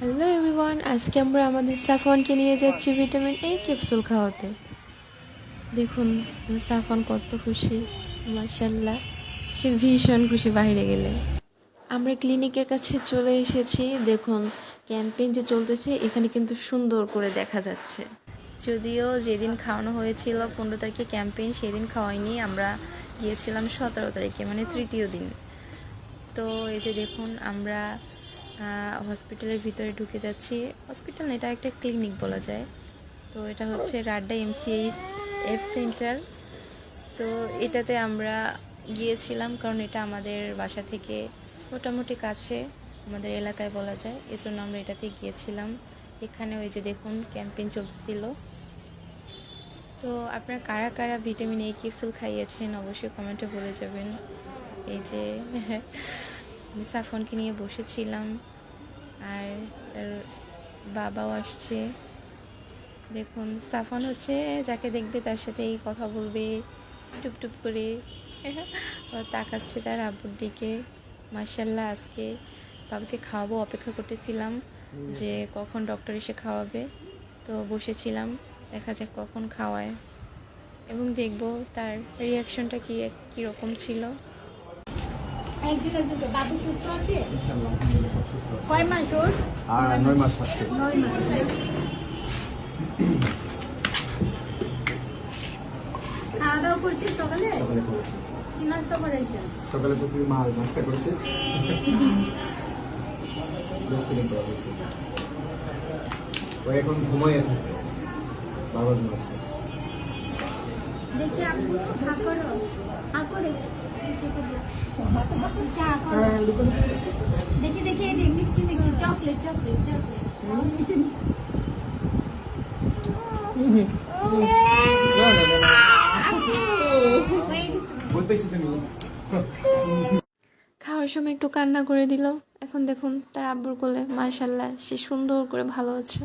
Hello everyone, আজকে আমরা আমাদের সাফওয়ানকে নিয়ে যাচ্ছি ভিটামিন এ ক্যাপসুল খাওয়াতে। দেখুন আমার সাফওয়ান কত খুশি, মাশাআল্লাহ, সে ভীষণ খুশি বাইরে গেলে। আমরা ক্লিনিকের কাছে চলে এসেছি। দেখুন ক্যাম্পেইন যে চলতেছে এখানে কিন্তু সুন্দর করে দেখা যাচ্ছে। যদিও যেদিন খাওয়ানো হয়েছিল 15 তারিখে ক্যাম্পেইন, সেদিন খাওয়াইনি, আমরা গিয়েছিলাম 17 তারিখে, মানে তৃতীয় দিন। তো এই যে দেখুন আমরা হসপিটালের ভিতরে ঢুকে যাচ্ছি। হসপিটাল না, এটা একটা ক্লিনিক বলা যায়। তো এটা হচ্ছে রাড্ডা এমসিএইচ এফ সেন্টার। তো এটাতে আমরা গিয়েছিলাম কারণ এটা আমাদের বাসা থেকে মোটামুটি কাছে, আমাদের এলাকায় বলা যায়, এজন্য আমরা এটাতে গিয়েছিলাম। এখানে ওই যে দেখুন ক্যাম্পেইন চলছিল। তো আপনারা কারা কারা ভিটামিন এ ক্যাপসুল খাইয়েছেন অবশ্যই কমেন্টে বলে যাবেন। এই যে আমি সাফওয়ানকে নিয়ে বসেছিলাম, আর তার বাবাও আসছে। দেখুন সাফওয়ান হচ্ছে যাকে দেখবে তার সাথেই কথা বলবে, টুপটুপ করে তাকাচ্ছে তার আব্বুর দিকে। মাশাআল্লাহ, আজকে বাবাকে খাওয়াবো, অপেক্ষা করতেছিলাম যে কখন ডক্টর এসে খাওয়াবে। তো বসেছিলাম, দেখা যাক কখন খাওয়ায় এবং দেখব তার রিয়াকশনটা কীরকম ছিল। বাবু সুস্থ আছে? ইনশাআল্লাহ আলহামদুলিল্লাহ সব সুস্থ আছে। কয় মাস ওর? আর 9 মাস থাকছে। 9 মাস। খাওয়া দাওয়া করছে সকালে? সকালে করেছে। কি নাস্তা করাইছেন? সকালে প্রতি মা নাস্তা করেছে। দোস্তিনি করা হয়েছে। ও এখন ঘুমায় থাকে, বাবা ঘুমাচ্ছে। দেখি আপু হা করো, হা করে দেখি দেখি, এই যে মিষ্টি মিষ্টি চকলেট চকলেট চকলেট। বই পেয়েছি তুমি। খাওয়ার সময় একটু কান্না করে দিল। এখন দেখুন তার আব্বুর কোলে, মাশাআল্লাহ, সে সুন্দর করে ভালো আছে।